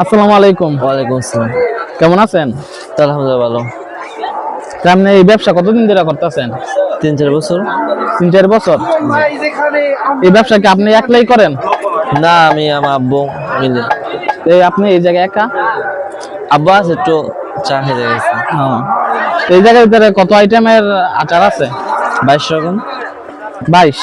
আসসালামু আলাইকুম। ওয়ালাইকুম আসসালাম। কেমন আছেন? আলহামদুলিল্লাহ ভালো। আপনি এই ব্যবসা কতদিন ধরে করতেছেন? 3-4 বছর। 3-4 বছর। এই ব্যবসা কি আপনি একলাই করেন? না, আমি আমার আব্বু মিলে। আপনি এই জায়গায় একা? আব্বু আছে, একটু চা খেতে গেছে। এই জায়গার ভিতরে কত আইটেমের আচার আছে? 22 রকম। 22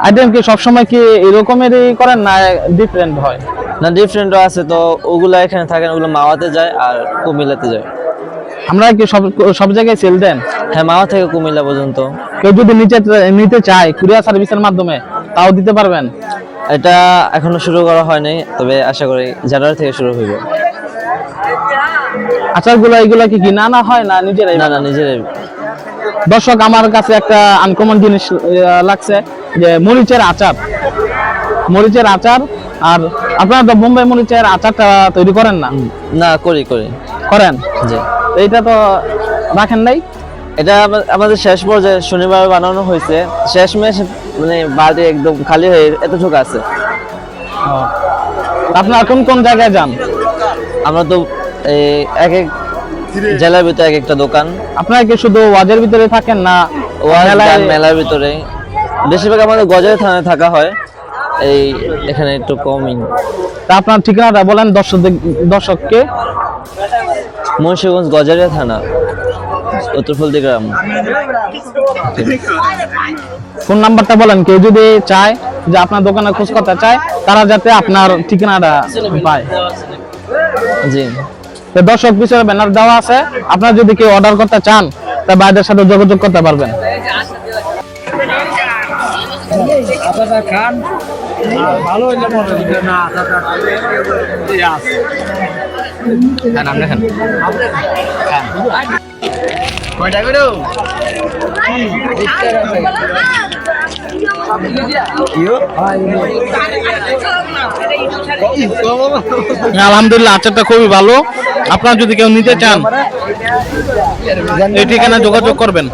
আইটেম। কি সবসময় কি এরকমেরই করেন না ডিফারেন্ট হয়? না, ডিফারেন্টও আছে, তো ওগুলা এখানে থাকে না, ওগুলো মাওয়াতে যায় আর কুমিল্লাতে যায়। আমরা কি সব জায়গায় সেল দেন? হ্যাঁ, মাওয়া থেকে কুমিল্লা পর্যন্ত। কেউ যদি নিতে চায় কুরিয়ার সার্ভিসের মাধ্যমে তাও দিতে পারবেন? এটা এখনো শুরু করা হয়নি, তবে আশা করি জানুয়ারি থেকে শুরু হইব। আচারগুলো এগুলা কি কিনা আনা হয় না নিজেরাই? না, নিজেরাই। দর্শক, আমার কাছে একটা আনকমন জিনিস লাগছে, যে মরিচের আচার। মরিচের আচার। আর আপনারা তো বোম্বাই মরিচের আচারটা তৈরি করেন না? না, করি করেন। জি। এইটা তো রাখেন নাই? এটা আমাদের শেষ পর্যায়ে শনিবার বানানো হয়েছে, শেষ মেশ, মানে বাড়ি একদম খালি হয়ে এতটুকু আছে। আপনি এখন কোন জায়গায় যান? আমরা তো এক এক জেলার ভিতরে এক একটা দোকান। আপনারা কি শুধু ওয়াজের ভিতরে থাকেন না মেলার ভিতরে? বেশিরভাগ আমাদের গজারি থানায় থাকা হয়, এখানে একটু কমই। তা আপনার ঠিকানাটা বলেন দর্শককে। মুন্সিগঞ্জ গজারিয়া থানা, উত্তরফুলদি গ্রাম। ফোন নাম্বারটা বলেন, কেউ যদি চায় যে আপনার দোকানে খোঁজ করতে চায়, তারা যাতে আপনার ঠিকানাটা পায়। জি। তো দর্শক পিছনে ব্যানার দেওয়া আছে, আপনারা যদি কেউ অর্ডার করতে চান তা ভাইদের সাথে যোগাযোগ করতে পারবেন। আলহামদুলিল্লাহ, আচারটা খুবই ভালো। আপনারা যদি কেউ নিতে চান এই ঠিকানা যোগাযোগ করবেন।